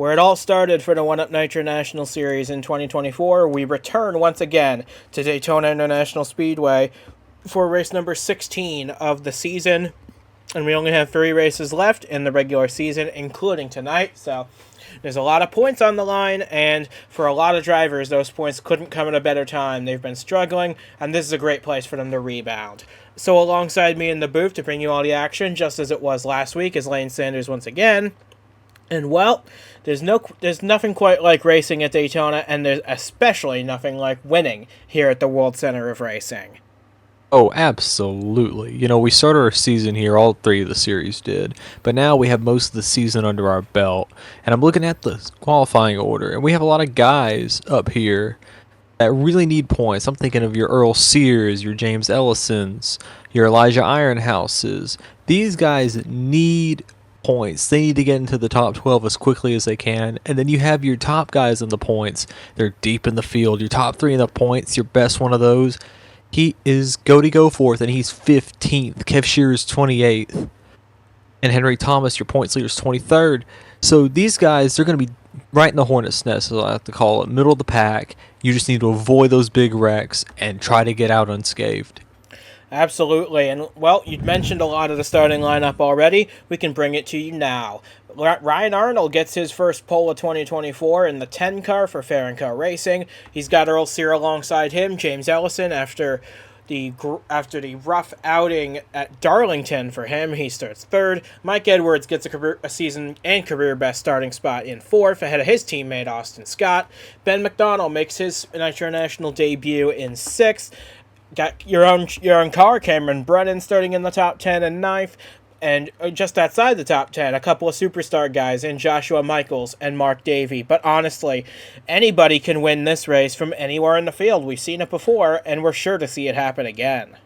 Where it all started for the 1UP Nitro National Series in 2024, we return once again to Daytona International Speedway for race number 16 of the season. And we only have 3 races left in the regular season, including tonight. So there's a lot of points on the line, and for a lot of drivers, those points couldn't come at a better time. They've been struggling, and this is a great place for them to rebound. So alongside me in the booth to bring you all the action, just as it was last week, is Lane Sanders once again. And well, there's nothing quite like racing at Daytona, and there's especially nothing like winning here at the World Center of Racing. Oh, absolutely. You know, we started our season here, all 3 of the series did, but now we have most of the season under our belt. And I'm looking at the qualifying order, and we have a lot of guys up here that really need points. I'm thinking of your Earl Sears, your James Ellisons, your Elijah Ironhouses. These guys need points. They need to get into the top 12 as quickly as they can. And then you have your top guys in the points. They're deep in the field. Your top 3 in the points, your best one of those, he is Cody Goforth, and he's 15th. Kev Shearer's 28th. And Henry Thomas, your points leader, is 23rd. So these guys, they're going to be right in the hornet's nest, as I like to call it, middle of the pack. You just need to avoid those big wrecks and try to get out unscathed. Absolutely, and well, you'd mentioned a lot of the starting lineup already. We can bring it to you now. Ryan Arnold gets his first pole of 2024 in the 10 car for Fair & Co Racing. He's got Earl Sear alongside him, James Ellison after the rough outing at Darlington for him. He starts 3rd. Mike Edwards gets a season and career best starting spot in 4th ahead of his teammate Austin Scott. Ben McDonald makes his Nitro National debut in 6th. Got your own car, Cameron Brennan, starting in the top 10 and 9th. And just outside the top 10, a couple of superstar guys in Joshua Michaels and Mark Davey. But honestly, anybody can win this race from anywhere in the field. We've seen it before, and we're sure to see it happen again.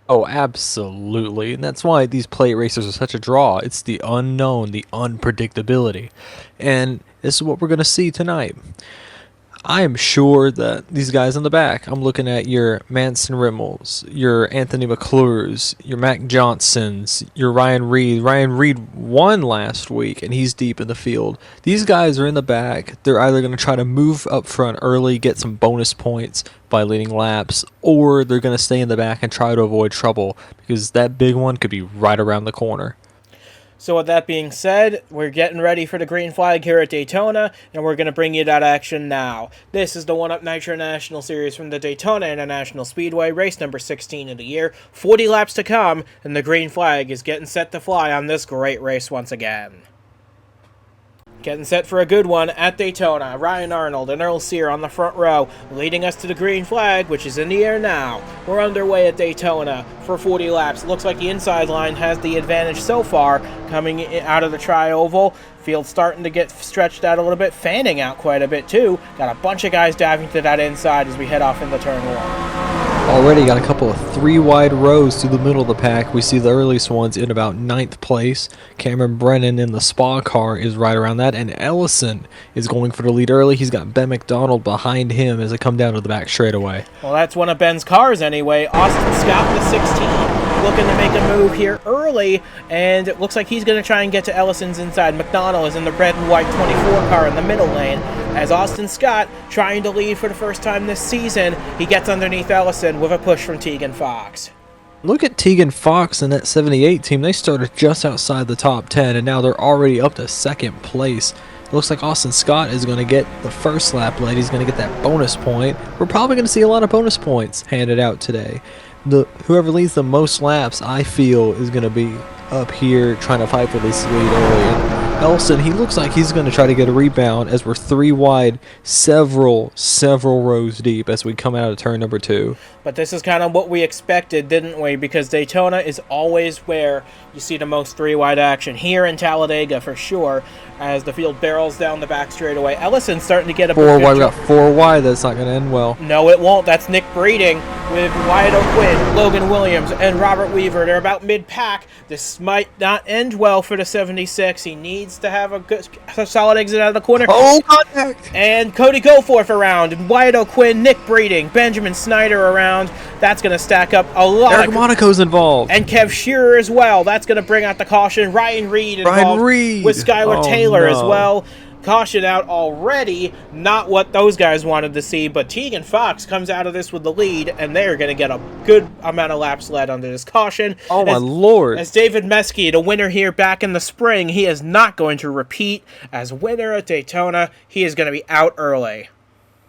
Oh, absolutely. And that's why these plate racers are such a draw. It's the unknown, the unpredictability. And this is what we're going to see tonight. I am sure that these guys in the back, I'm looking at your Manson Rimmels, your Anthony McClures, your Mac Johnsons, your Ryan Reed. Ryan Reed won last week, and he's deep in the field. These guys are in the back. They're either going to try to move up front early, get some bonus points by leading laps, or they're going to stay in the back and try to avoid trouble, because that big one could be right around the corner. So with that being said, we're getting ready for the green flag here at Daytona, and we're going to bring you that action now. This is the 1UP Nitro National Series from the Daytona International Speedway, race number 16 of the year. 40 laps to come, and the green flag is getting set to fly on this great race once again. Getting set for a good one at Daytona. Ryan Arnold and Earl Sear on the front row, leading us to the green flag, which is in the air now. We're underway at Daytona for 40 laps. Looks like the inside line has the advantage so far, coming out of the tri-oval. Field starting to get stretched out a little bit, fanning out quite a bit too. Got a bunch of guys diving to that inside as we head off into turn 1. Already got a couple of 3 wide rows through the middle of the pack. We see the earliest ones in about 9th place. Cameron Brennan in the Spa car is right around that, and Ellison is going for the lead early. He's got Ben McDonald behind him as they come down to the back straightaway. Well, that's one of Ben's cars anyway. Austin Scott with 16. Looking to make a move here early, and it looks like he's going to try and get to Ellison's inside. McDonald is in the red and white 24 car in the middle lane, as Austin Scott, trying to lead for the first time this season, he gets underneath Ellison with a push from Tegan Fox. Look at Tegan Fox and that 78 team. They started just outside the top 10, and now they're already up to 2nd place. It looks like Austin Scott is going to get the first lap lead. He's going to get that bonus point. We're probably going to see a lot of bonus points handed out today. Whoever leads the most laps, I feel, is going to be up here trying to fight for this lead early. And Ellison, he looks like he's going to try to get a rebound as we're 3 wide, several rows deep as we come out of turn number 2. But this is kind of what we expected, didn't we? Because Daytona is always where you see the most 3 wide action. Here in Talladega, for sure, as the field barrels down the back straightaway. Ellison's starting to get a 4 wide. We got 4 wide. That's not going to end well. No, it won't. That's Nick Breeding with Wyatt O'Quinn, Logan Williams, and Robert Weaver. They're about mid-pack. This might not end well for the 76. He needs to have a solid exit out of the corner. Oh, contact! And Cody Goforth around, and Wyatt O'Quinn, Nick Breeding, Benjamin Snyder around. That's going to stack up a lot. Eric Monaco's involved. And Kev Shearer as well. That's going to bring out the caution. Ryan Reed involved with Skylar Taylor as well. caution out already. Not what those guys wanted to see, but Tegan Fox comes out of this with the lead, and they're going to get a good amount of laps led under this caution. Oh, my Lord. As David Meske, the winner here back in the spring, he is not going to repeat as winner at Daytona. He is going to be out early.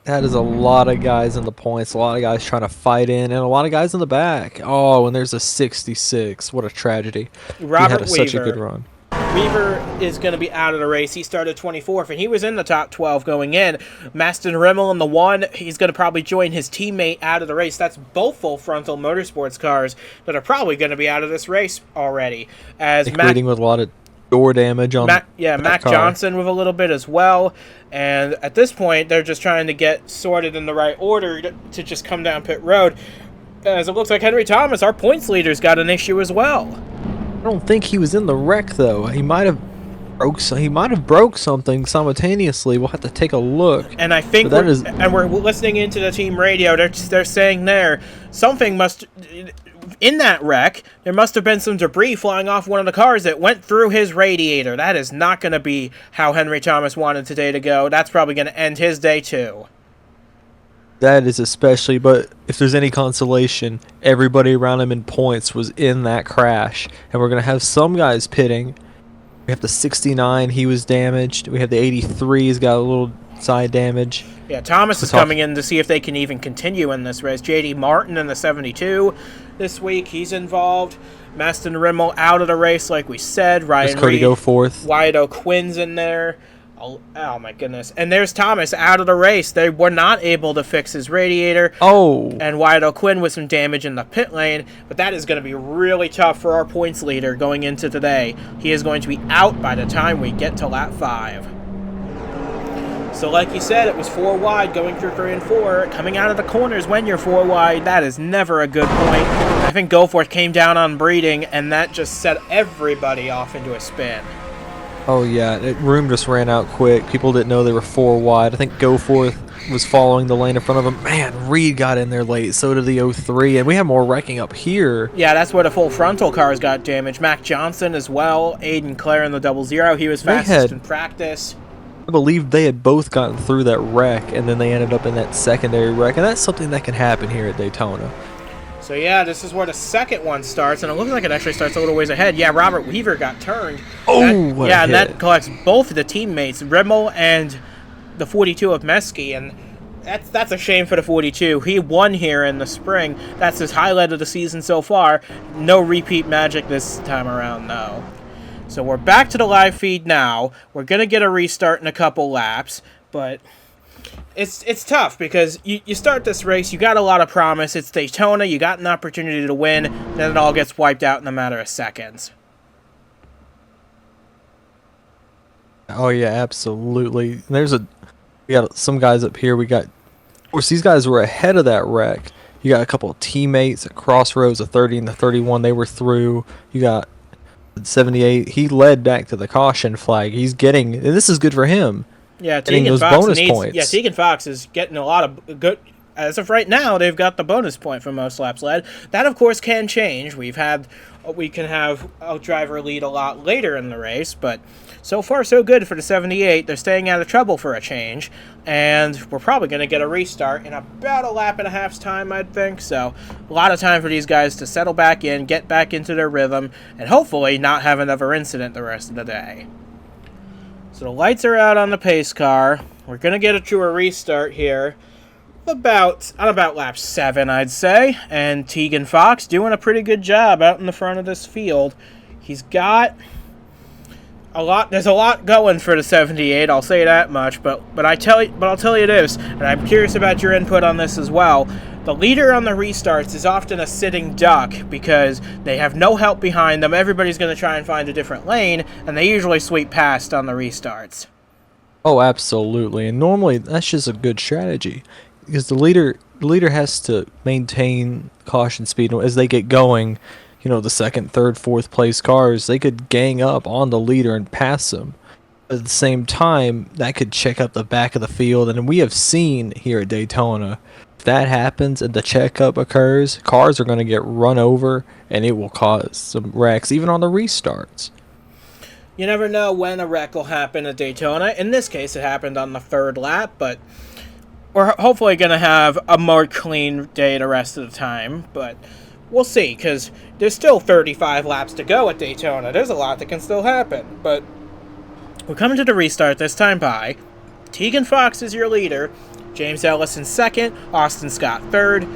That is a lot of guys in the points, a lot of guys trying to fight in, and a lot of guys in the back. Oh, and there's a 66. What a tragedy. Robert he had Weaver. Such a good run. Weaver is going to be out of the race. He started 24th, and he was in the top 12 going in. Maston Rimmel in the 1. He's going to probably join his teammate out of the race. That's both full-frontal motorsports cars that are probably going to be out of this race already. As Leading with a lot of door damage on Mac car. Johnson with a little bit as well. And at this point, they're just trying to get sorted in the right order to just come down pit road. As it looks like Henry Thomas, our points leader's got an issue as well. I don't think he was in the wreck though. He might have broke something simultaneously. We'll have to take a look. And I think we're listening into the team radio. They're saying there something must in that wreck. There must have been some debris flying off one of the cars that went through his radiator. That is not going to be how Henry Thomas wanted today to go. That's probably going to end his day too. That is especially, but if there's any consolation, everybody around him in points was in that crash. And we're going to have some guys pitting. We have the 69, he was damaged. We have the 83, he's got a little side damage. Yeah, Thomas is coming in to see if they can even continue in this race. J.D. Martin in the 72 this week, he's involved. Maston Rimmel out of the race, like we said. Ryan Cody Reed, go fourth. Wyatt O'Quinn's in there. Oh my goodness. And there's Thomas out of the race. They were not able to fix his radiator. Oh. And Wyatt O'Quinn with some damage in the pit lane. But that is going to be really tough for our points leader going into today. He is going to be out by the time we get to lap 5. So like you said, it was 4 wide going through 3 and 4. Coming out of the corners when you're 4 wide, that is never a good point. I think Goforth came down on breeding, and that just set everybody off into a spin. Oh, yeah. Room just ran out quick. People didn't know they were 4 wide. I think Goforth was following the lane in front of him. Man, Reed got in there late. So did the 03. And we have more wrecking up here. Yeah, that's where the full frontal cars got damaged. Mac Johnson as well. Aiden Clare in the 00. He was fastest in practice. I believe they had both gotten through that wreck, and then they ended up in that secondary wreck. And that's something that can happen here at Daytona. So yeah, this is where the second one starts, and it looks like it actually starts a little ways ahead. Yeah, Robert Weaver got turned. Oh, and that collects both of the teammates, Rimmel and the 42 of Meske, and that's a shame for the 42. He won here in the spring. That's his highlight of the season so far. No repeat magic this time around, though. So we're back to the live feed now. We're going to get a restart in a couple laps, but it's tough because you start this race, you got a lot of promise. It's Daytona, you got an opportunity to win, then it all gets wiped out in a matter of seconds. Oh yeah, absolutely. We got some guys up here. Of course, these guys were ahead of that wreck. You got a couple of teammates at Crossroads, the 30 and the 31. They were through. You got 78. He led back to the caution flag. He's getting, and this is good for him. Yeah, Tegan Fox points. Yeah, Tegan Fox is getting a lot of good. As of right now, they've got the bonus point for most laps led. That, of course, can change. We can have a driver lead a lot later in the race, but so far so good for the 78. They're staying out of trouble for a change, and we're probably going to get a restart in about a lap and a half's time, I'd think. So a lot of time for these guys to settle back in, get back into their rhythm, and hopefully not have another incident the rest of the day. So the lights are out on the pace car. We're going to get to a restart here about lap 7, I'd say. And Tegan Fox doing a pretty good job out in the front of this field. He's got a lot. There's a lot going for the 78. I'll say that much. But I'll tell you this, and I'm curious about your input on this as well. The leader on the restarts is often a sitting duck because they have no help behind them. Everybody's going to try and find a different lane, and they usually sweep past on the restarts. Oh, absolutely. And normally that's just a good strategy because the leader has to maintain caution speed as they get going. You know, the second, third, fourth place cars, they could gang up on the leader and pass them. At the same time, that could check up the back of the field. And we have seen here at Daytona, if that happens and the checkup occurs, cars are going to get run over and it will cause some wrecks, even on the restarts. You never know when a wreck will happen at Daytona. In this case, it happened on the 3rd lap, but we're hopefully going to have a more clean day the rest of the time. But we'll see, because there's still 35 laps to go at Daytona. There's a lot that can still happen. But we're coming to the restart this time by Tegan Fox is your leader, James Ellison 2nd, Austin Scott 3rd,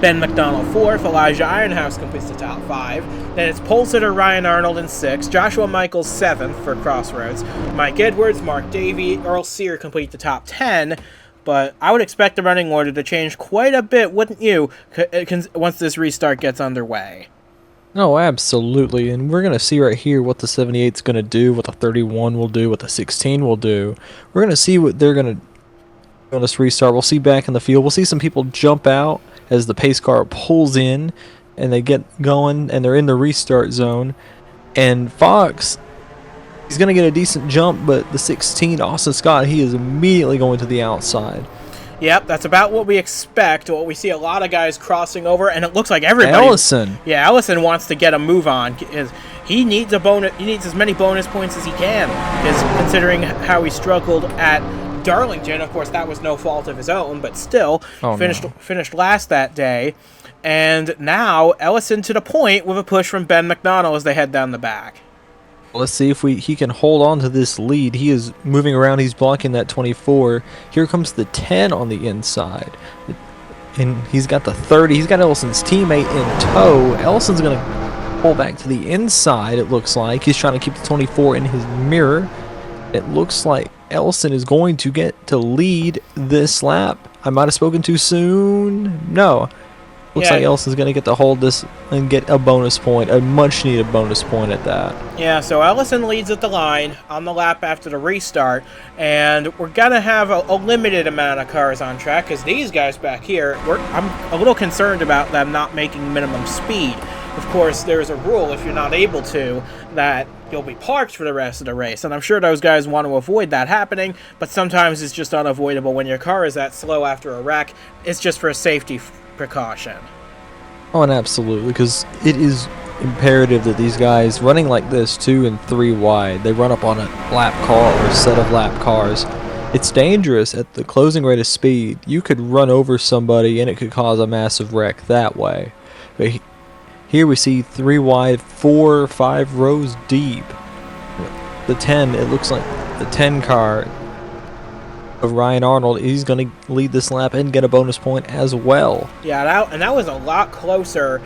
Ben McDonald 4th, Elijah Ironhouse completes the top 5. Then it's pole sitter Ryan Arnold in 6th, Joshua Michaels 7th for Crossroads, Mike Edwards, Mark Davey, Earl Sear complete the top 10. But I would expect the running order to change quite a bit, wouldn't you, once this restart gets underway? No, absolutely. And we're going to see right here what the 78 is going to do, what the 31 will do, what the 16 will do. We're going to see what they're going to do on this restart. We'll see back in the field. We'll see some people jump out as the pace car pulls in and they get going and they're in the restart zone. And Fox, he's going to get a decent jump, but the 16, Austin Scott, he is immediately going to the outside. Yep, that's about what we expect. What we see a lot of guys crossing over, and it looks like everybody. Ellison. Yeah, Ellison wants to get a move on. He needs a bonus. He needs as many bonus points as he can. Because considering how he struggled at Darlington, of course, that was no fault of his own, but still finished last that day. And now Ellison to the point with a push from Ben McDonald as they head down the back. Let's see if he can hold on to this lead. He is moving around. He's blocking that 24. Here comes the 10 on the inside. And he's got the 30. He's got Ellison's teammate in tow. Ellison's going to pull back to the inside, it looks like. He's trying to keep the 24 in his mirror. It looks like Ellison is going to get to lead this lap. I might have spoken too soon. No. Looks like Ellison's going to get to hold this and get a bonus point, a much-needed bonus point at that. Yeah, so Ellison leads at the line on the lap after the restart, and we're going to have a limited amount of cars on track, because these guys back here, I'm a little concerned about them not making minimum speed. Of course, there's a rule, if you're not able to, that you'll be parked for the rest of the race, and I'm sure those guys want to avoid that happening, but sometimes it's just unavoidable when your car is that slow after a wreck. It's just for a safety precaution. Oh, and absolutely, because it is imperative that these guys running like this 2 and 3 wide, they run up on a lap car or a set of lap cars. It's dangerous at the closing rate of speed. You could run over somebody and it could cause a massive wreck that way. But here we see 3 wide, 4 or 5 rows deep. The 10, it looks like the 10 car of Ryan Arnold, he's going to lead this lap and get a bonus point as well. Yeah, that was a lot closer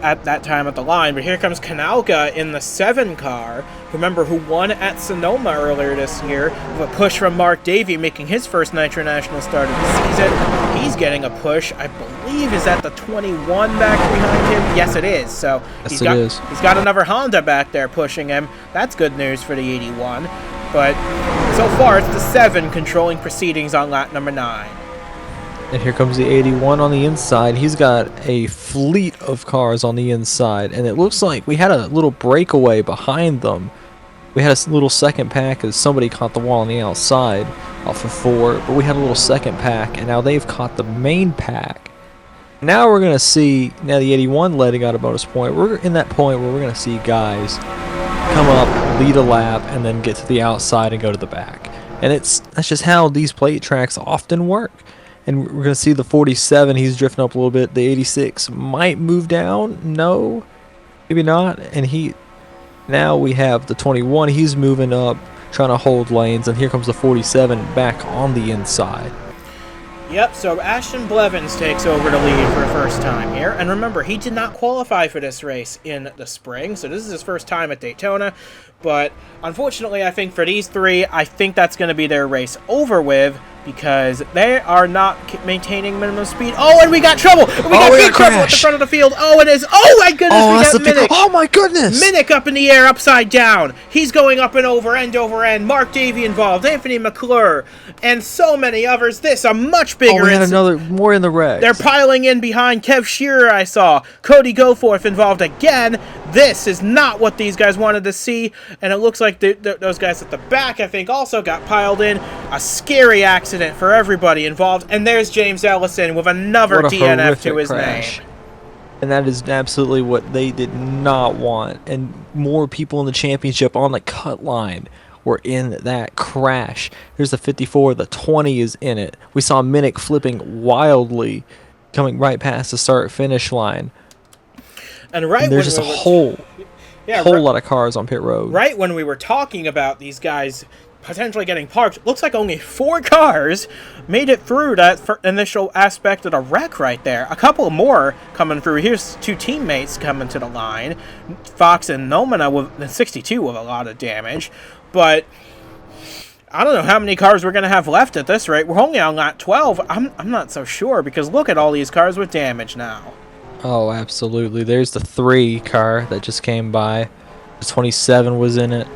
at that time at the line, but here comes Kanalka in the 7 car, remember, who won at Sonoma earlier this year, with a push from Mark Davey, making his first Nitro National start of the season. He's getting a push, I believe, is that the 21 back behind him? Yes, it is. So yes, he's got another Honda back there pushing him. That's good news for the 81. But so far, it's the 7 controlling proceedings on lap number 9. And here comes the 81 on the inside. He's got a fleet of cars on the inside. And it looks like we had a little breakaway behind them. We had a little second pack as somebody caught the wall on the outside off of 4. But we had a little second pack, and now they've caught the main pack. Now we're going to see, now the 81 letting out a bonus point. We're in that point where we're going to see guys come up, lead a lap, and then get to the outside and go to the back. And that's just how these plate tracks often work. And we're going to see the 47, he's drifting up a little bit. The 86 might move down. No, maybe not. And now we have the 21, he's moving up, trying to hold lanes. And here comes the 47 back on the inside. Yep, so Ashton Blevins takes over the lead for the first time here. And remember, he did not qualify for this race in the spring, so this is his first time at Daytona. But unfortunately, I think for these 3, I think that's going to be their race over with, because they are not maintaining minimum speed. Oh, and we got trouble! We got big trouble at the front of the field. Oh, it is. Oh, my goodness, we got Minnick. Oh, my goodness! Minnick up in the air, upside down. He's going up and over end. Mark Davey involved, Anthony McClure, and so many others. This, a much bigger... Oh, we had more in the wreck. They're piling in behind Kev Shearer, I saw. Cody Goforth involved again. This is not what these guys wanted to see, and it looks like those guys at the back, I think, also got piled in. A scary accident for everybody involved, and there's James Ellison with another DNF to his name. And that is absolutely what they did not want. And more people in the championship on the cut line were in that crash. There's the 54, the 20 is in it. We saw Minnick flipping wildly, coming right past the start-finish line. And right And there's just a whole lot of cars on pit road. Right when we were talking about these guys potentially getting parked, looks like only 4 cars made it through that initial aspect of the wreck right there. A couple more coming through. Here's 2 teammates coming to the line. Fox and Nomina with 62 with a lot of damage. But I don't know how many cars we're going to have left at this rate. We're only on lap 12. I'm not so sure, because look at all these cars with damage now. Oh, absolutely. There's the 3 car that just came by. The 27 was in it.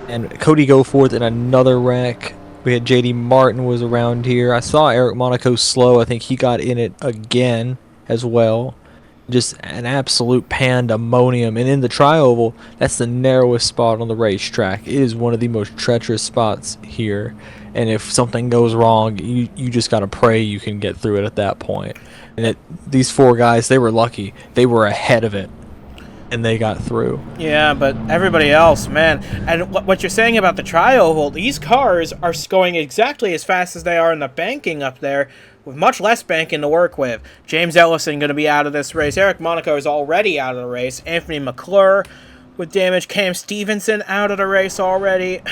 And Cody Goforth in another wreck. We had JD Martin was around here. I saw Eric Monaco slow. I think he got in it again as well. Just an absolute pandemonium. And in the tri-oval, that's the narrowest spot on the racetrack. It is one of the most treacherous spots here. And if something goes wrong, you just got to pray you can get through it at that point. And these 4 guys, they were lucky. They were ahead of it. And they got through. Yeah, but everybody else, man. And what you're saying about the tri-oval, these cars are going exactly as fast as they are in the banking up there, with much less banking to work with. James Ellison going to be out of this race. Eric Monaco is already out of the race. Anthony McClure with damage. Cam Stevenson out of the race already.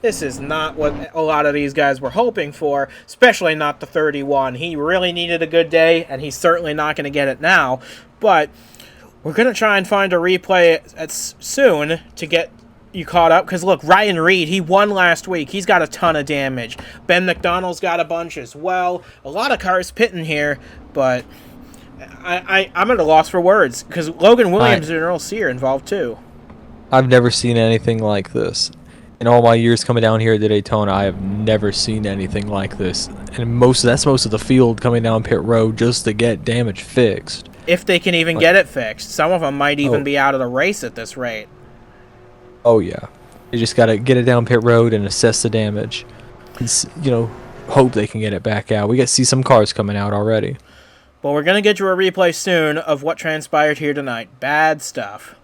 This is not what a lot of these guys were hoping for, especially not the 31. He really needed a good day, and he's certainly not going to get it now. But we're going to try and find a replay soon to get you caught up. Because, look, Ryan Reed, he won last week. He's got a ton of damage. Ben McDonald's got a bunch as well. A lot of cars pitting here, but I'm at a loss for words. Because Logan Williams and Earl Sear involved, too. I've never seen anything like this. In all my years coming down here to Daytona, I have never seen anything like this. And that's most of the field coming down pit road just to get damage fixed. If they can even get it fixed. Some of them might even be out of the race at this rate. Oh, yeah. You just got to get it down pit road and assess the damage. And, hope they can get it back out. We got to see some cars coming out already. Well, we're going to get you a replay soon of what transpired here tonight. Bad stuff.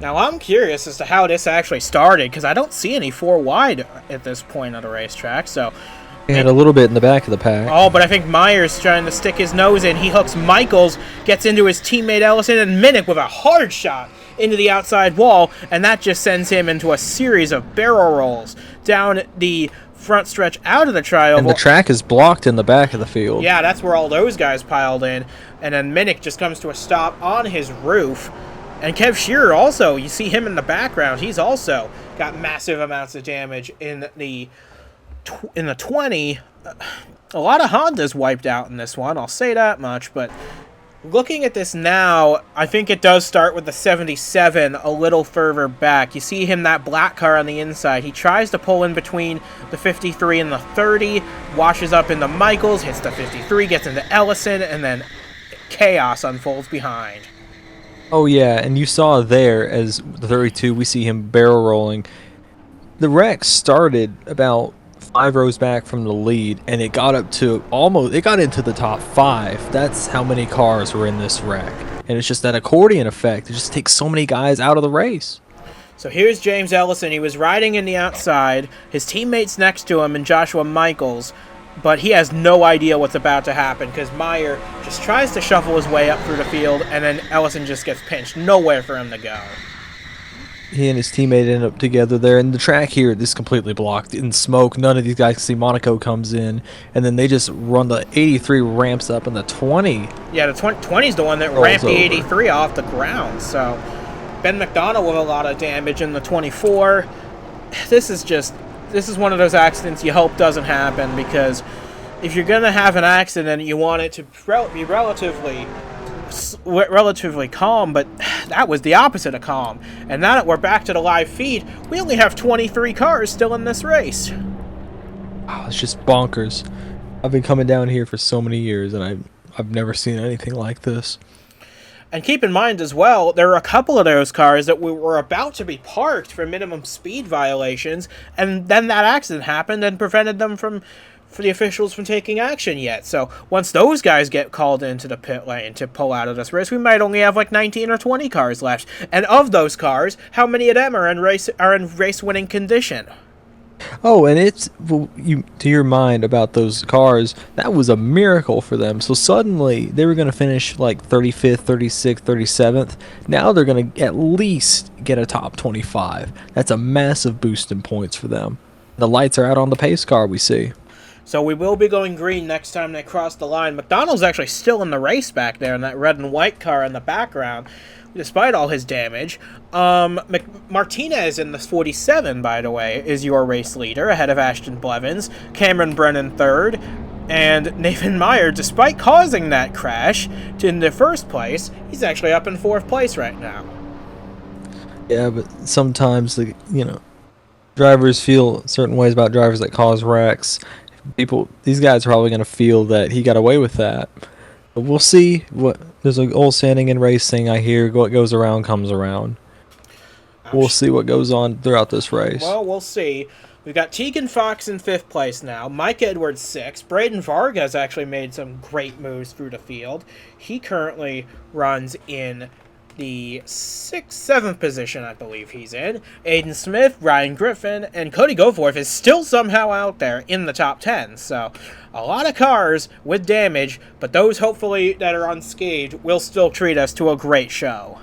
Now, I'm curious as to how this actually started, because I don't see any 4 wide at this point on the racetrack, so... He had a little bit in the back of the pack. Oh, but I think Myers trying to stick his nose in. He hooks Michaels, gets into his teammate Ellison, and Minnick with a hard shot into the outside wall, and that just sends him into a series of barrel rolls down the front stretch out of the tri-oval. And the track is blocked in the back of the field. Yeah, that's where all those guys piled in. And then Minnick just comes to a stop on his roof. And Kev Shearer also, you see him in the background, he's also got massive amounts of damage in the 20. A lot of Hondas wiped out in this one, I'll say that much, but looking at this now, I think it does start with the 77 a little further back. You see him, that black car on the inside. He tries to pull in between the 53 and the 30, washes up into Michaels, hits the 53, gets into Ellison, and then chaos unfolds behind. Oh, yeah, and you saw there, as the 32, we see him barrel rolling. The wreck started about 5 rows back from the lead, and it got up to it got into the top 5. That's how many cars were in this wreck. And it's just that accordion effect. It just takes so many guys out of the race. So here's James Ellison. He was riding in the outside. His teammate's next to him, and Joshua Michaels. But he has no idea what's about to happen, because Meyer just tries to shuffle his way up through the field, and then Ellison just gets pinched. Nowhere for him to go. He and his teammate end up together there, and the track here is completely blocked in smoke. None of these guys can see. Monaco comes in, and then they just run the 83 ramps up, and the 20. Yeah, the 20 is the one that ramped the 83 off the ground. So Ben McDonald with a lot of damage in the 24. This is one of those accidents you hope doesn't happen, because if you're going to have an accident, you want it to be relatively calm, but that was the opposite of calm. And now that we're back to the live feed, we only have 23 cars still in this race. Oh, it's just bonkers. I've been coming down here for so many years, and I've never seen anything like this. And keep in mind as well, there are a couple of those cars that were about to be parked for minimum speed violations, and then that accident happened and prevented them from for the officials from taking action yet. So once those guys get called into the pit lane to pull out of this race, we might only have like 19 or 20 cars left. And of those cars, how many of them are in race winning condition? Oh, and it's, well, you, to your mind about those cars, that was a miracle for them. So suddenly they were going to finish like 35th, 36th, 37th. Now they're going to at least get a top 25. That's a massive boost in points for them. The lights are out on the pace car, we see. So we will be going green next time they cross the line. McDonald's actually still in the race back there in that red and white car in the background, despite all his damage. Martinez in the 47, by the way, is your race leader, ahead of Ashton Blevins, Cameron Brennan third, and Nathan Meyer, despite causing that crash in the first place, he's actually up in fourth place right now. Yeah, but sometimes drivers feel certain ways about drivers that cause wrecks. These guys are probably going to feel that he got away with that. But we'll see. There's an old saying in racing, I hear, what goes around comes around. We'll see what goes on throughout this race. Well, we'll see. We've got Tegan Fox in 5th place now. Mike Edwards 6th. Braden Vargas actually made some great moves through the field. He currently runs in the 6th, 7th position, I believe he's in. Aiden Smith, Ryan Griffin, and Cody Goforth is still somehow out there in the top 10. So, a lot of cars with damage, but those hopefully that are unscathed will still treat us to a great show.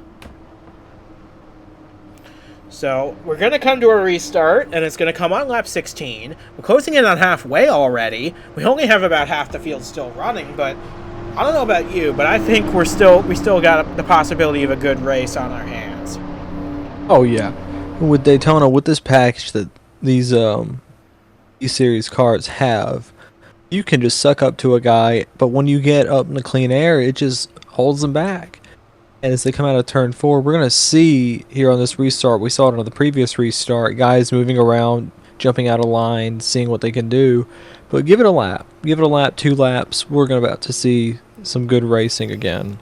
So, we're going to come to a restart, and it's going to come on lap 16. We're closing in on halfway already. We only have about half the field still running, but I don't know about you, but I think we still got the possibility of a good race on our hands. Oh yeah, with Daytona, with this package that these E-Series cars have, you can just suck up to a guy, but when you get up in the clean air, it just holds them back. And as they come out of turn 4, we're gonna see here on this restart, we saw it on the previous restart, guys moving around, jumping out of line, seeing what they can do. But give it a lap, 2 laps. We're about to see some good racing again.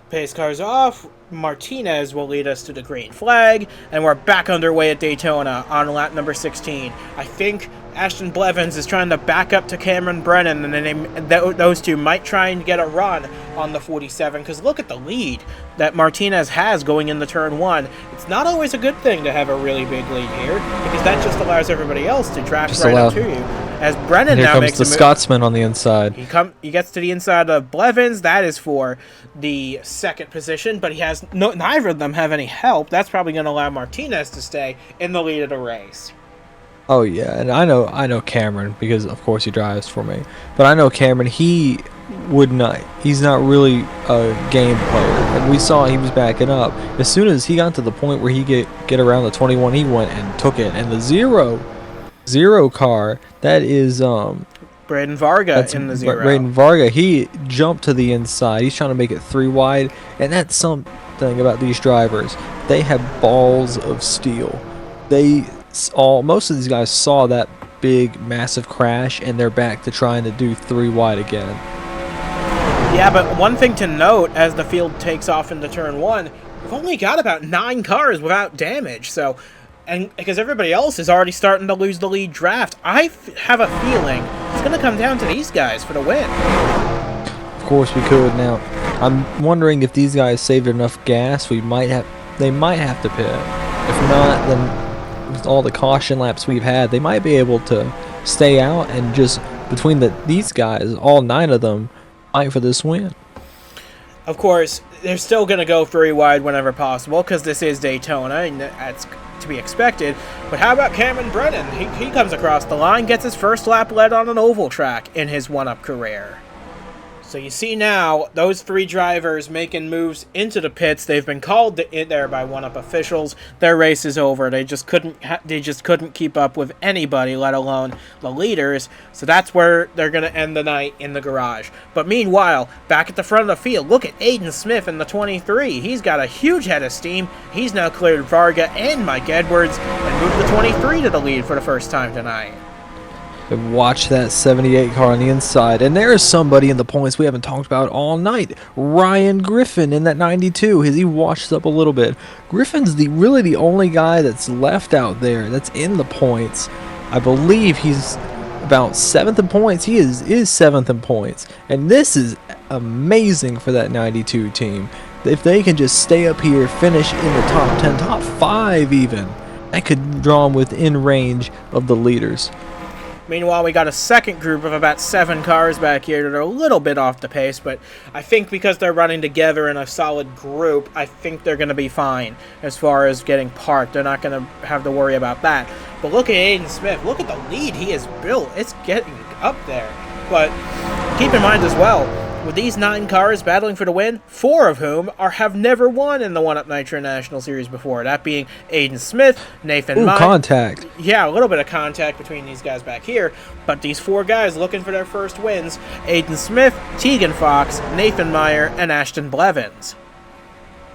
Pace cars off. Martinez will lead us to the green flag, and we're back underway at Daytona on lap number 16. I think Ashton Blevins is trying to back up to Cameron Brennan, and then those two might try and get a run on the 47, because look at the lead that Martinez has going into turn 1. It's not always a good thing to have a really big lead here, because that just allows everybody else to draft up to you. As Brennan here now comes makes the Scotsman on the inside. He gets to the inside of Blevins. That is for the 2nd position, but neither of them have any help. That's probably going to allow Martinez to stay in the lead of the race. Oh yeah, and I know Cameron, because of course he drives for me. But I know Cameron, he's not really a game player. And we saw he was backing up. As soon as he got to the point where he get around the 21, he went and took it. And the zero car, that is Braden Varga in the 0. Braden Varga, he jumped to the inside. He's trying to make it 3 wide, and that's something about these drivers. They have balls of steel. Most of these guys saw that big, massive crash, and they're back to trying to do 3 wide again. Yeah, but one thing to note as the field takes off into turn 1, we've only got about 9 cars without damage, and because everybody else is already starting to lose the lead draft, I have a feeling it's going to come down to these guys for the win. Of course we could. Now, I'm wondering if these guys saved enough gas, they might have to pit. If not, then with all the caution laps we've had, they might be able to stay out and just, between these guys, all 9 of them, fight for this win. Of course, they're still going to go 3 wide whenever possible, because this is Daytona, and that's to be expected. But how about Cameron Brennan? He comes across the line, gets his first lap led on an oval track in his one-up career. So you see now, those 3 drivers making moves into the pits. They've been called there by one-up officials. Their race is over. They just couldn't keep up with anybody, let alone the leaders. So that's where they're going to end the night, in the garage. But meanwhile, back at the front of the field, look at Aiden Smith in the 23. He's got a huge head of steam. He's now cleared Varga and Mike Edwards and moved the 23 to the lead for the first time tonight. And watch that 78 car on the inside. And there is somebody in the points we haven't talked about all night. Ryan Griffin in that 92. He washed up a little bit. Griffin's really the only guy that's left out there that's in the points. I believe he's about 7th in points. He is 7th in points. And this is amazing for that 92 team. If they can just stay up here, finish in the top 10, top 5 even, that could draw them within range of the leaders. Meanwhile, we got a second group of about 7 cars back here that are a little bit off the pace, but I think because they're running together in a solid group, I think they're going to be fine as far as getting parked. They're not going to have to worry about that. But look at Aiden Smith. Look at the lead he has built. It's getting up there. But keep in mind as well, with these 9 cars battling for the win, 4 of whom have never won in the 1UP Nitro National Series before. That being Aiden Smith, Nathan Meyer. Contact. Yeah, a little bit of contact between these guys back here. But these 4 guys looking for their first wins, Aiden Smith, Tegan Fox, Nathan Meyer, and Ashton Blevins.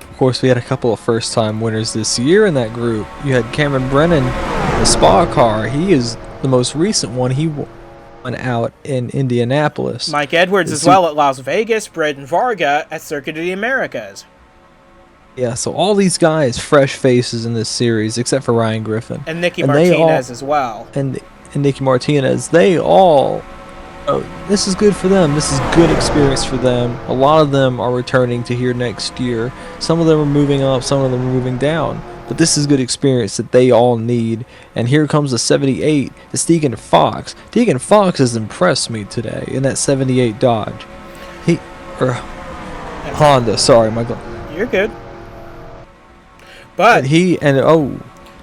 Of course, we had a couple of first-time winners this year in that group. You had Cameron Brennan, the Spa car. He is the most recent one. He won out in Indianapolis. Mike Edwards as well at Las Vegas. Braden Varga at Circuit of the Americas. Yeah, so all these guys, fresh faces in this series, except for Ryan Griffin. And Nicky Martinez as well. And Nicky Martinez, they all... Oh, this is good for them. This is good experience for them. A lot of them are returning to here next year. Some of them are moving up, some of them are moving down. But this is good experience that they all need. And here comes the 78. It's Tegan Fox. Tegan Fox has impressed me today in that 78 Dodge. Honda, sorry, Michael. You're good. But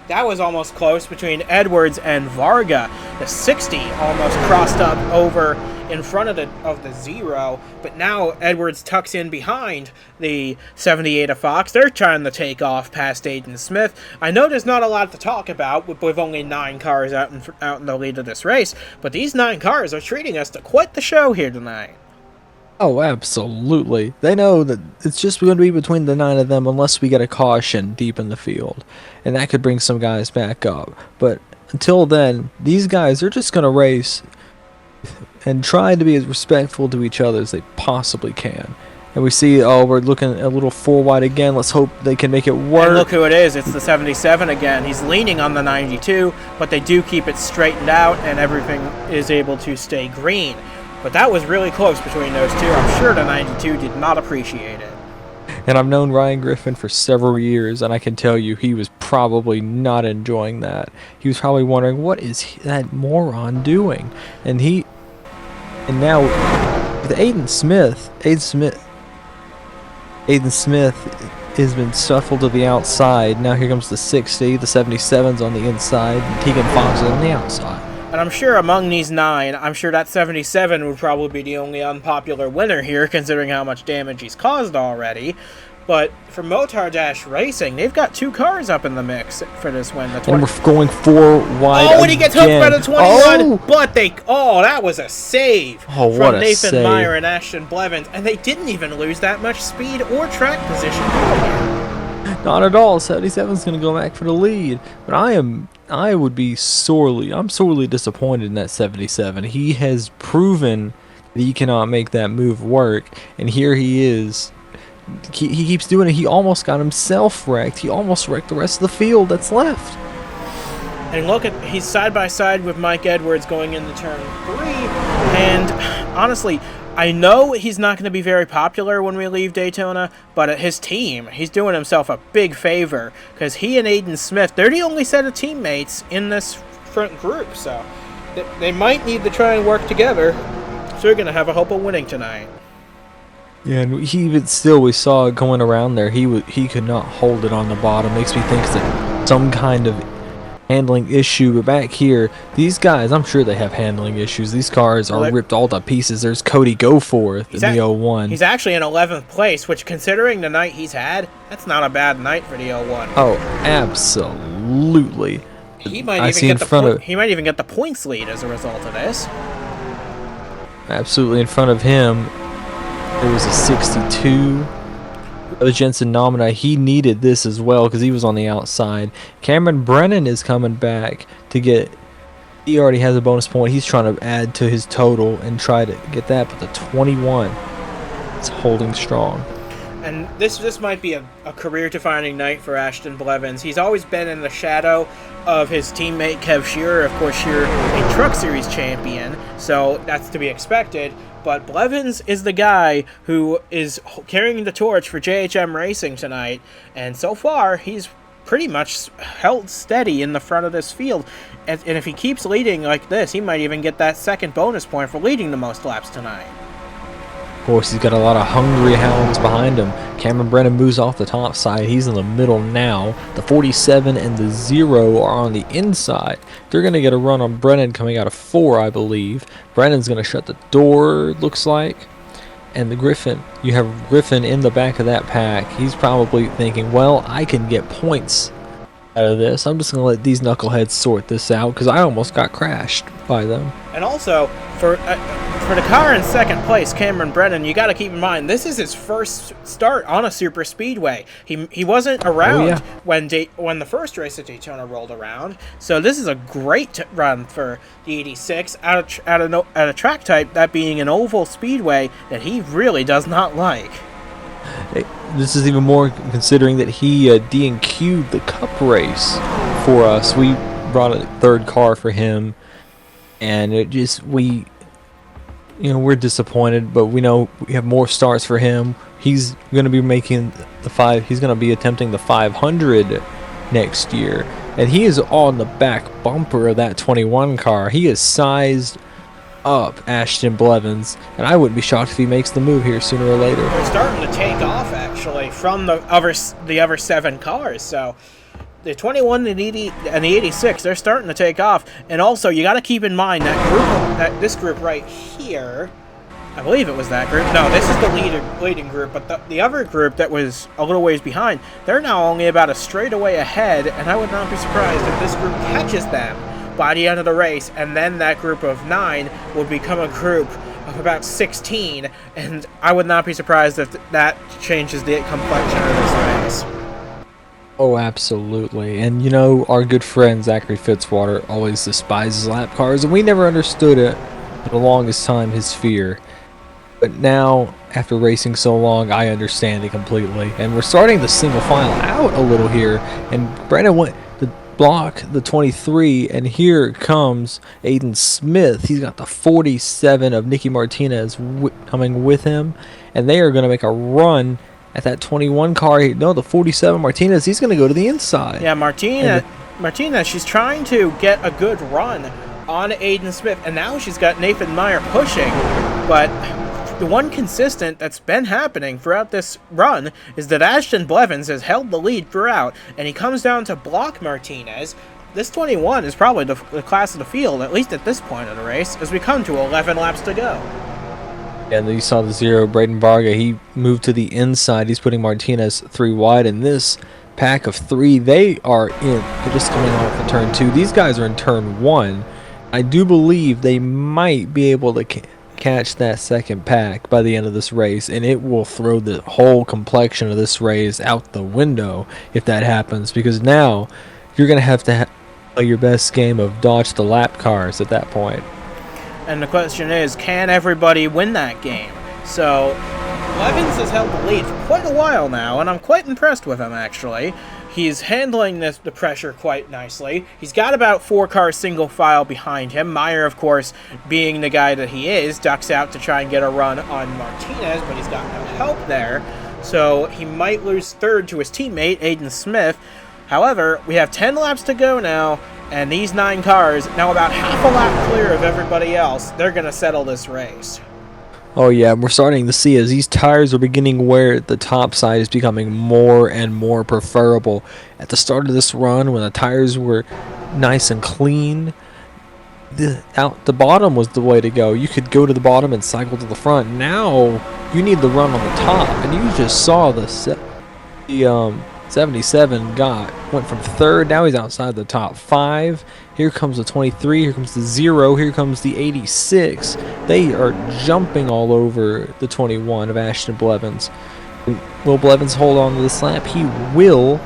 that was almost close between Edwards and Varga. The 60 almost crossed up over in front of the 0, but now Edwards tucks in behind the 78 of Fox. They're trying to take off past Aiden Smith. I know there's not a lot to talk about with only 9 cars out in the lead of this race, but these 9 cars are treating us to quite the show here tonight. Oh, absolutely. They know that it's just going to be between the 9 of them unless we get a caution deep in the field. And that could bring some guys back up. But until then, these guys are just going to race and try to be as respectful to each other as they possibly can. And we see, we're looking a little 4 wide again. Let's hope they can make it work. And look who it is. It's the 77 again. He's leaning on the 92, but they do keep it straightened out, and everything is able to stay green. But that was really close between those two. I'm sure the 92 did not appreciate it. And I've known Ryan Griffin for several years, and I can tell you he was probably not enjoying that. He was probably wondering, what is that moron doing? And now with Aiden Smith has been shuffled to the outside. Now here comes the 60, the 77's on the inside, and Tegan Fox is on the outside. And I'm sure among these 9, I'm sure that 77 would probably be the only unpopular winner here, considering how much damage he's caused already. But for Motar Dash Racing, they've got 2 cars up in the mix for this win. And we're going 4 wide. Oh, and he gets hooked by the 21. But that was a save from Nathan Meyer and Ashton Blevins. And they didn't even lose that much speed or track position. Not at all. 77's going to go back for the lead. But I'm sorely disappointed in that 77. He has proven that he cannot make that move work. And here he is. He keeps doing it. He almost got himself wrecked. He almost wrecked the rest of the field that's left. And look he's side by side with Mike Edwards going into turn 3. And honestly, I know he's not going to be very popular when we leave Daytona, but his team, he's doing himself a big favor, because he and Aiden Smith, they're the only set of teammates in this front group, so they might need to try and work together. So they're going to have a hope of winning tonight. Yeah, and we saw it going around there. He could not hold it on the bottom. Makes me think that some kind of handling issue. But back here, these guys, I'm sure they have handling issues. These cars are ripped all to pieces. There's Cody Goforth in the 01. He's actually in 11th place, which, considering the night he's had, that's not a bad night for the 01. Oh, absolutely. He might even get the points lead as a result of this. Absolutely, in front of him, there was a 62. The Jensen Nomina, he needed this as well because he was on the outside. Cameron Brennan is coming back to get. He already has a bonus point. He's trying to add to his total and try to get that, but the 21 is holding strong. And this might be a career-defining night for Ashton Blevins. He's always been in the shadow of his teammate Kev Shearer. Of course, Shearer, a Truck Series champion, so that's to be expected. But Blevins is the guy who is carrying the torch for JHM Racing tonight, and so far, he's pretty much held steady in the front of this field. And if he keeps leading like this, he might even get that second bonus point for leading the most laps tonight. Of course, he's got a lot of hungry hounds behind him. Cameron Brennan moves off the top side. He's in the middle now. The 47 and the 0 are on the inside. They're going to get a run on Brennan coming out of 4, I believe. Brennan's going to shut the door, looks like. And the Griffin, you have Griffin in the back of that pack. He's probably thinking, well, I can get points out of this. I'm just going to let these knuckleheads sort this out because I almost got crashed by them. And also, for the car in second place, Cameron Brennan, you got to keep in mind, this is his first start on a super speedway. He wasn't around when the first race at Daytona rolled around, so this is a great run for the 86 at a track type, that being an oval speedway that he really does not like. This is even more considering that he D&Q'd the Cup race for us. We brought a third car for him, and it just we're disappointed, but we know we have more starts for him. He's going to be making he's going to be attempting the 500 next year, and he is on the back bumper of that 21 car. He is sized up Ashton Blevins, and I wouldn't be shocked if he makes the move here sooner or later. They're starting to take off actually from the other 7 cars, so the 21 and the 86, they're starting to take off. And also, you got to keep in mind this group right here, I believe it was that group. No, this is the leading group, but the other group that was a little ways behind, they're now only about a straightaway ahead, and I would not be surprised if this group catches them by the end of the race, and then that group of 9 will become a group of about 16, and I would not be surprised if that changes the complexion of this race. Oh, absolutely. And our good friend Zachary Fitzwater always despises lap cars, and we never understood it for the longest time, his fear. But now, after racing so long, I understand it completely. And we're starting the single file out a little here, and Brandon went to block the 23, and here comes Aiden Smith. He's got the 47 of Nicky Martinez coming with him, and they are going to make a run at that 21 car. No, the 47 Martinez, he's going to go to the inside. Yeah, Martinez, she's trying to get a good run on Aiden Smith, and now she's got Nathan Meyer pushing. But the one consistent that's been happening throughout this run is that Ashton Blevins has held the lead throughout, and he comes down to block Martinez. This 21 is probably the class of the field, at least at this point of the race, as we come to 11 laps to go. And then you saw the 0, Braden Varga, he moved to the inside. He's putting Martinez 3 wide, and this pack of 3, they're just coming off of turn 2. These guys are in turn 1. I do believe they might be able to catch that second pack by the end of this race, and it will throw the whole complexion of this race out the window if that happens, because now you're going to have play your best game of dodge the lap cars at that point. And the question is, can everybody win that game? So, Blevins has held the lead for quite a while now, and I'm quite impressed with him, actually. He's handling the pressure quite nicely. He's got about 4 cars single file behind him. Meyer, of course, being the guy that he is, ducks out to try and get a run on Martinez, but he's got no help there. So, he might lose third to his teammate, Aiden Smith. However, we have 10 laps to go now, and these 9 cars, now about half a lap clear of everybody else, they're going to settle this race. Oh yeah, we're starting to see as these tires are beginning to wear, the top side is becoming more and more preferable. At the start of this run, when the tires were nice and clean, the bottom was the way to go. You could go to the bottom and cycle to the front. Now, you need the run on the top, and you just saw the 77 went from 3rd, now he's outside the top 5. Here comes the 23, here comes the 0, here comes the 86. They are jumping all over the 21 of Ashton Blevins. Will Blevins hold on to this lap? He will.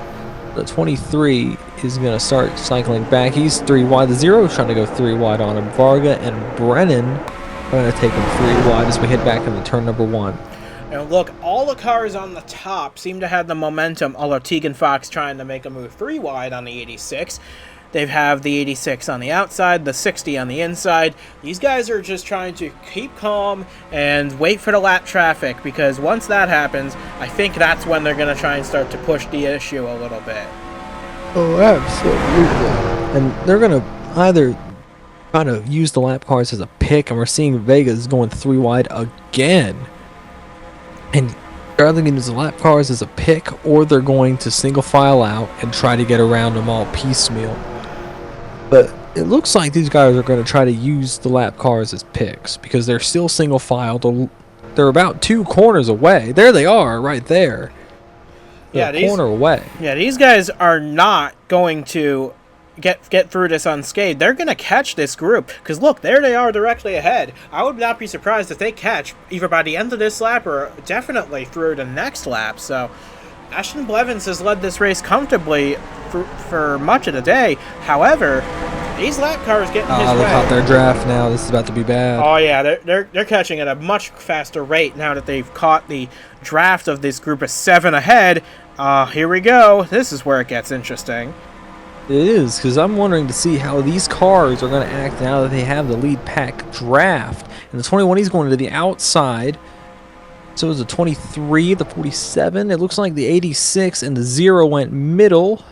The 23 is going to start cycling back. He's 3 wide. The 0 is trying to go 3 wide on him. Varga and Brennan are going to take him 3 wide as we head back into turn number 1. And look, all the cars on the top seem to have the momentum, although Tegan Fox trying to make a move 3 wide on the 86. They have the 86 on the outside, the 60 on the inside. These guys are just trying to keep calm and wait for the lap traffic, because once that happens, I think that's when they're going to try and start to push the issue a little bit. Oh, absolutely. And they're going to either try to use the lap cars as a pick, and we're seeing Vegas going 3 wide again. And they're either going to use the lap cars as a pick, or they're going to single file out and try to get around them all piecemeal. But it looks like these guys are going to try to use the lap cars as picks, because they're still single filed. They're about 2 corners away. There they are, right there. They're a corner away. Yeah, these guys are not going to get through this unscathed. They're going to catch this group, because look, there they are directly ahead. I would not be surprised if they catch either by the end of this lap or definitely through the next lap. So Ashton Blevins has led this race comfortably for much of the day. However, these lap cars getting his way. They caught their draft now. This is about to be bad. Oh yeah, they're catching at a much faster rate now that they've caught the draft of this group of 7 ahead. Here we go. This is where it gets interesting. It is, because I'm wondering to see how these cars are going to act now that they have the lead pack draft. And the 21, he's going to the outside. So is the 23, the 47. It looks like the 86 and the 0 went middle.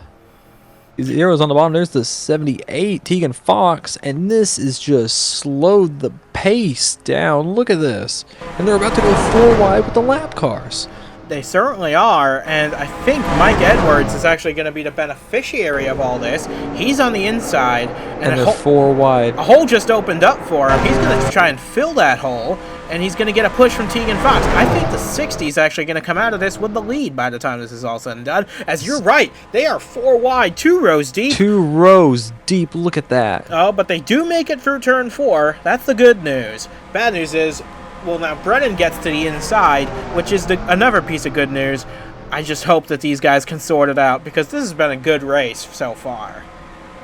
The 0's on the bottom. There's the 78, Tegan Fox. And this is just slowed the pace down. Look at this. And they're about to go 4 wide with the lap cars. They certainly are, and I think Mike Edwards is actually going to be the beneficiary of all this. He's on the inside, and they're 4 wide. A hole just opened up for him. He's going to try and fill that hole, and he's going to get a push from Tegan Fox. I think the 60 is actually going to come out of this with the lead by the time this is all said and done. As you're right, they are 4 wide, 2 rows deep. 2 rows deep, look at that. Oh, but they do make it through turn 4. That's the good news. Bad news is, well, now Brennan gets to the inside, which is another piece of good news. I just hope that these guys can sort it out, because this has been a good race so far.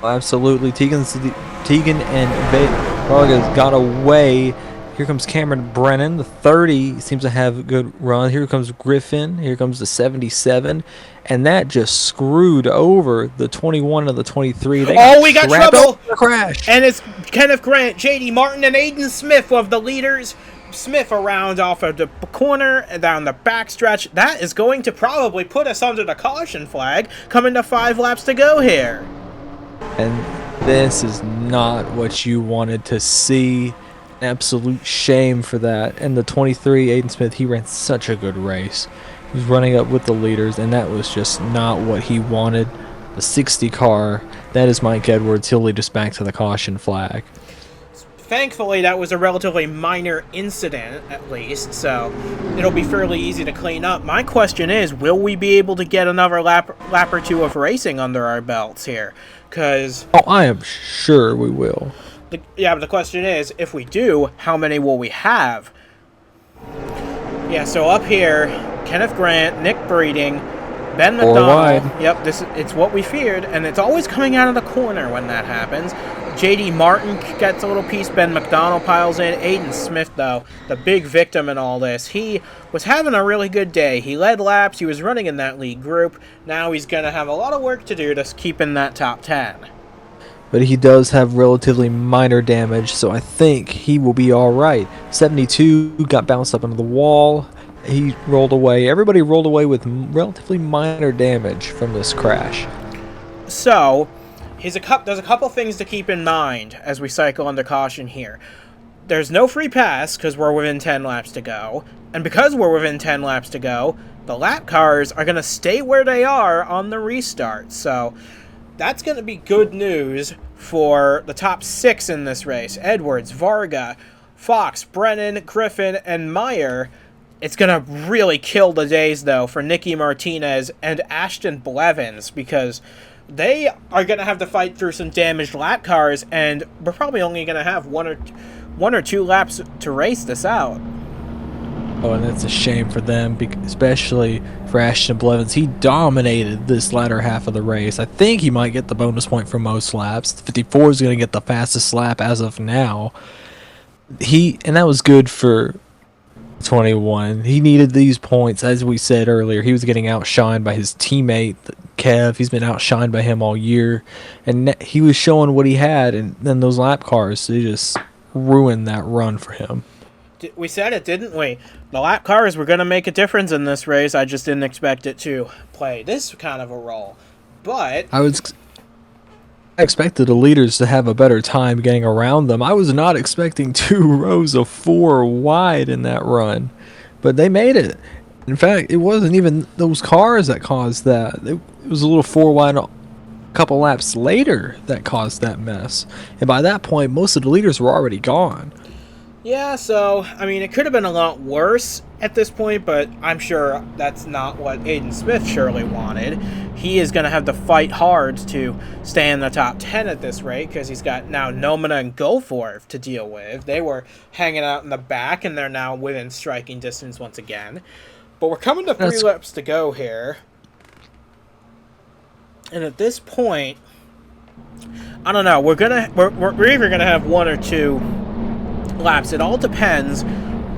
Absolutely. Tegan and Vargas got away. Here comes Cameron Brennan. The 30 seems to have a good run. Here comes Griffin. Here comes the 77. And that just screwed over the 21 and the 23. We got trouble! Crash. And it's Kenneth Grant, J.D. Martin, and Aiden Smith of the leaders. Smith around off of the corner and down the backstretch. That is going to probably put us under the caution flag coming to 5 laps to go here. And this is not what you wanted to see. Absolute shame for that. And the 23, Aiden Smith, he ran such a good race. He was running up with the leaders, and that was just not what he wanted. The 60 car, that is Mike Edwards. He'll lead us back to the caution flag. Thankfully, that was a relatively minor incident, at least, so it'll be fairly easy to clean up. My question is, will we be able to get another lap or 2 of racing under our belts here? Because I am sure we will. But the question is, if we do, how many will we have? Yeah, so up here, Kenneth Grant, Nick Breeding, Ben McDonald. Yep, it's what we feared, and it's always coming out of the corner when that happens. J.D. Martin gets a little piece. Ben McDonald piles in. Aiden Smith, though, the big victim in all this. He was having a really good day. He led laps. He was running in that lead group. Now he's going to have a lot of work to do to keep in that top 10. But he does have relatively minor damage, so I think he will be all right. 72 got bounced up into the wall. He rolled away. Everybody rolled away with relatively minor damage from this crash. So there's a couple things to keep in mind as we cycle under caution here. There's no free pass because we're within 10 laps to go. And because we're within 10 laps to go, the lap cars are going to stay where they are on the restart. So that's going to be good news for the top 6 in this race. Edwards, Varga, Fox, Brennan, Griffin, and Meyer. It's going to really kill the days, though, for Nicky Martinez and Ashton Blevins, because they are going to have to fight through some damaged lap cars, and we're probably only going to have one or two laps to race this out. Oh, and that's a shame for them, especially for Ashton Blevins. He dominated this latter half of the race. I think he might get the bonus point for most laps. The 54 is going to get the fastest lap as of now. And that was good for 21. He needed these points, as we said earlier. He was getting outshined by his teammate Kev. He's been outshined by him all year, and he was showing what he had. And then those lap cars, they just ruined that run for him. We said it, didn't we? The lap cars were going to make a difference in this race. I just didn't expect it to play this kind of a role. But I expected the leaders to have a better time getting around them. I was not expecting 2 rows of 4 wide in that run, but they made it. In fact, it wasn't even those cars that caused that. It was a little 4 wide a couple laps later that caused that mess. And by that point, most of the leaders were already gone. yeah, so, I mean, it could have been a lot worse at this point, but I'm sure that's not what Aiden Smith surely wanted. He is going to have to fight hard to stay in the top 10 at this rate, because he's got now Nomina and Goforth to deal with. They were hanging out in the back, and they're now within striking distance once again. But we're coming to 3 laps to go here. And at this point, I don't know, we're either going to have 1 or 2 laps. It all depends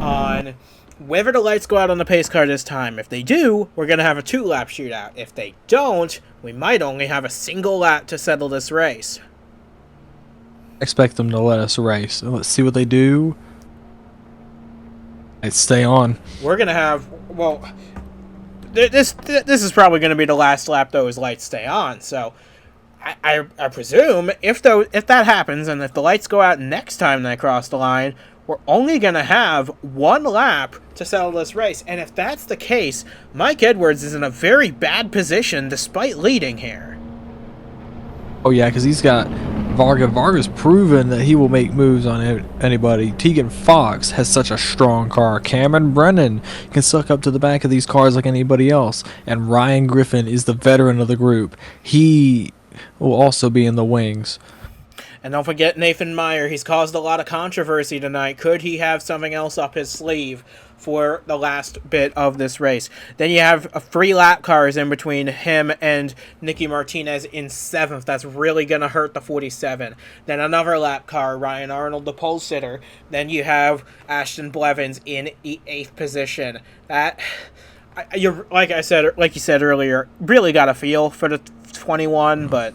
on whether the lights go out on the pace car this time. If they do, we're going to have a 2-lap shootout. If they don't, we might only have a single lap to settle this race. I expect them to let us race. Let's see what they do. Let's stay on. We're going to have, well, this is probably going to be the last lap those lights stay on. So I presume if that happens, and if the lights go out next time they cross the line, we're only going to have 1 lap to settle this race. And if that's the case, Mike Edwards is in a very bad position despite leading here. Oh, yeah, because he's got Varga. Varga's proven that he will make moves on anybody. Tegan Fox has such a strong car. Cameron Brennan can suck up to the back of these cars like anybody else. And Ryan Griffin is the veteran of the group. He will also be in the wings. And don't forget Nathan Meyer. He's caused a lot of controversy tonight. Could he have something else up his sleeve for the last bit of this race? Then you have 3 lap cars in between him and Nicky Martinez in 7th. That's really going to hurt the 47. Then another lap car, Ryan Arnold, the pole sitter. Then you have Ashton Blevins in 8th position. You're like you said earlier, really got a feel for the 21, but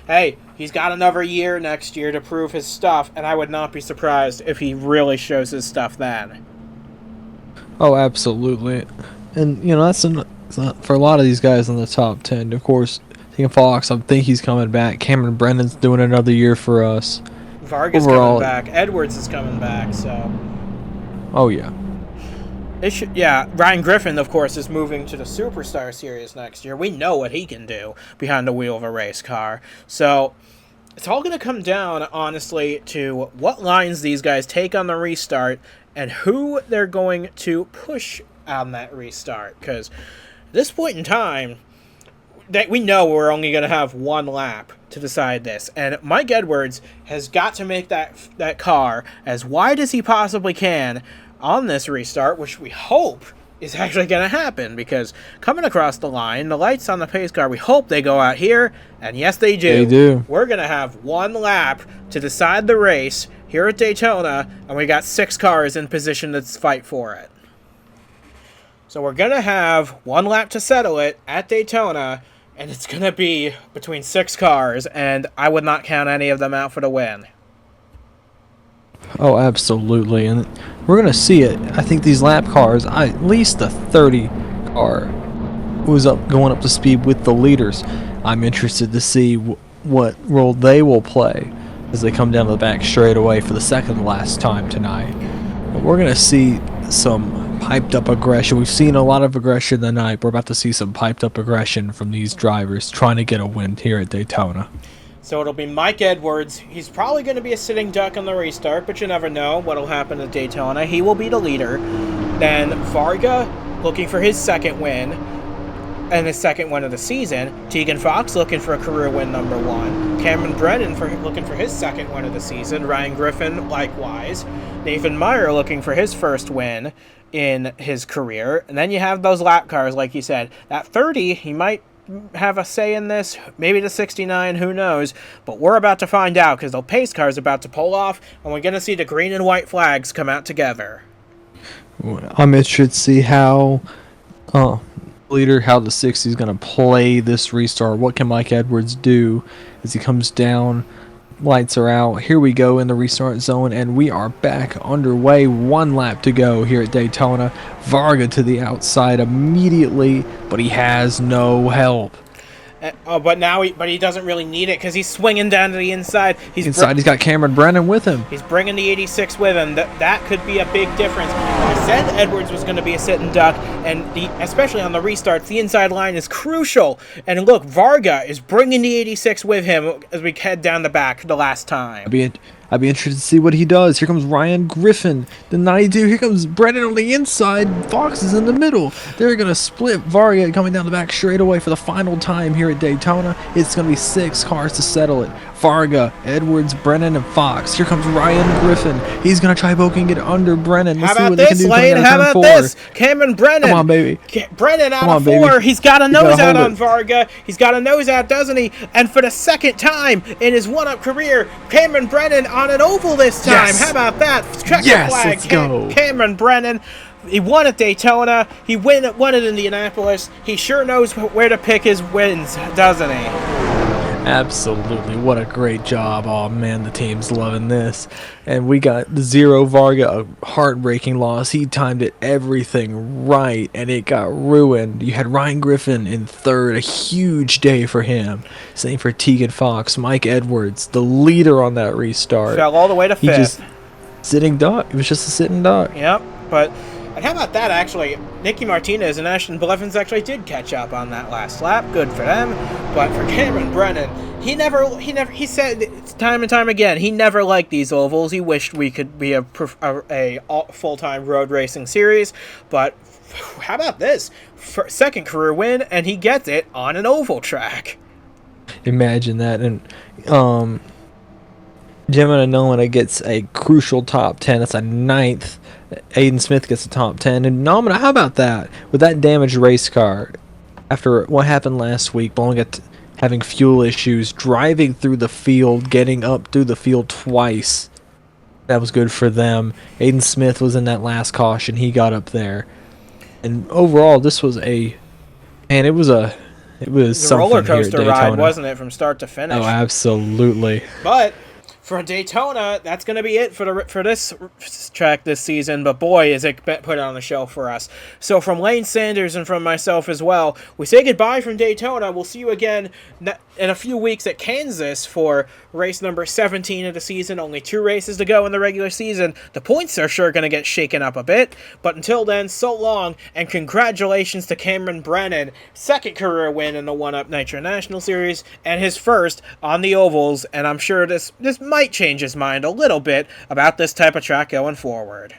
hey, he's got another year next year to prove his stuff, and I would not be surprised if he really shows his stuff then. Oh, absolutely. And, you know, that's for a lot of these guys in the top 10. Of course, Tegan Fox, I think he's coming back. Cameron Brennan's doing another year for us. Varga's coming back. Edwards is coming back, so. Oh, yeah. Ryan Griffin, of course, is moving to the Superstar Series next year. We know what he can do behind the wheel of a race car. So it's all going to come down, honestly, to what lines these guys take on the restart and who they're going to push on that restart. Because at this point in time, we know we're only going to have 1 lap to decide this. And Mike Edwards has got to make that car as wide as he possibly can on this restart, which we hope is actually going to happen, because coming across the line, the lights on the pace car, we hope they go out here, and yes, they do. They do. We're going to have 1 lap to decide the race here at Daytona, and we got 6 cars in position to fight for it. So we're going to have 1 lap to settle it at Daytona, and it's going to be between 6 cars, and I would not count any of them out for the win. Oh, absolutely. And we're going to see it. I think these lap cars, at least the 30 car was going up to speed with the leaders. I'm interested to see what role they will play as they come down to the back straight away for the second last time tonight. But we're going to see some piped up aggression. We've seen a lot of aggression tonight. We're about to see some piped up aggression from these drivers trying to get a win here at Daytona. So it'll be Mike Edwards. He's probably going to be a sitting duck on the restart, but you never know what'll happen at Daytona. He will be the leader. Then Varga looking for his second win, and his second win of the season. Tegan Fox looking for a career win number 1. Cameron Brennan looking for his second win of the season. Ryan Griffin likewise. Nathan Meyer looking for his first win in his career. And then you have those lap cars, like you said. That 30, he might have a say in this, maybe the 69, who knows, but we're about to find out, because the pace car is about to pull off, and we're going to see the green and white flags come out together. I'm interested to see how how the 60 is going to play this restart. What can Mike Edwards do as he comes down? Lights are out. Here we go in the restart zone, and we are back underway. 1 lap to go here at Daytona. Varga to the outside immediately, but he has no help. But he doesn't really need it because he's swinging down to the inside. He's got Cameron Brennan with him. He's bringing the 86 with him. That could be a big difference. I said Edwards was going to be a sitting duck, and especially on the restarts, the inside line is crucial. And look, Varga is bringing the 86 with him as we head down the back the last time. I'd be interested to see what he does. Here comes Ryan Griffin, the 92. Here comes Brennan on the inside. Fox is in the middle. They're going to split Varga coming down the back straight away for the final time here at Daytona. It's going to be 6 cars to settle it. Varga, Edwards, Brennan, and Fox. Here comes Ryan Griffin. He's going to try poking it under Brennan. How about this, Lane? How about this? Cameron Brennan. Come on, baby. Brennan out of 4. He's got a nose out on Varga. He's got a nose out, doesn't he? And for the second time in his one-up career, Cameron Brennan on an oval this time. Yes. How about that? Check the flag. Let's go. Cameron Brennan. He won at Daytona. He won at Indianapolis. He sure knows where to pick his wins, doesn't he? Absolutely. What a great job. Oh, man, the team's loving this. And we got the 0 Varga, a heartbreaking loss. He timed it everything right, and it got ruined. You had Ryan Griffin in 3rd, a huge day for him. Same for Tegan Fox. Mike Edwards, the leader on that restart. Fell all the way to 5th. He just sitting duck. It was just a sitting duck. Yep, but... And how about that, actually? Nicky Martinez and Ashton Blevins actually did catch up on that last lap. Good for them. But for Cameron Brennan, he said time and time again, he never liked these ovals. He wished we could be a full-time road racing series. But how about this? Second career win, and he gets it on an oval track. Imagine that. And, Gemma Nomina gets a crucial top 10. That's a 9th. Aiden Smith gets a top 10. And Nomina, how about that? With that damaged race car, after what happened last week, having fuel issues, driving through the field, getting up through the field twice. That was good for them. Aiden Smith was in that last caution. He got up there. And overall, this was it was a roller coaster ride, wasn't it, from start to finish? Oh, absolutely. But for Daytona, that's going to be it for this track this season. But boy, is it put on the show for us. So from Lane Sanders and from myself as well, we say goodbye from Daytona. We'll see you again in a few weeks at Kansas for race number 17 of the season. Only 2 races to go in the regular season. The points are sure going to get shaken up a bit. But until then, so long, and congratulations to Cameron Brennan. 2nd career win in the 1-Up Nitro National Series, and his 1st on the ovals. And I'm sure this might change his mind a little bit about this type of track going forward.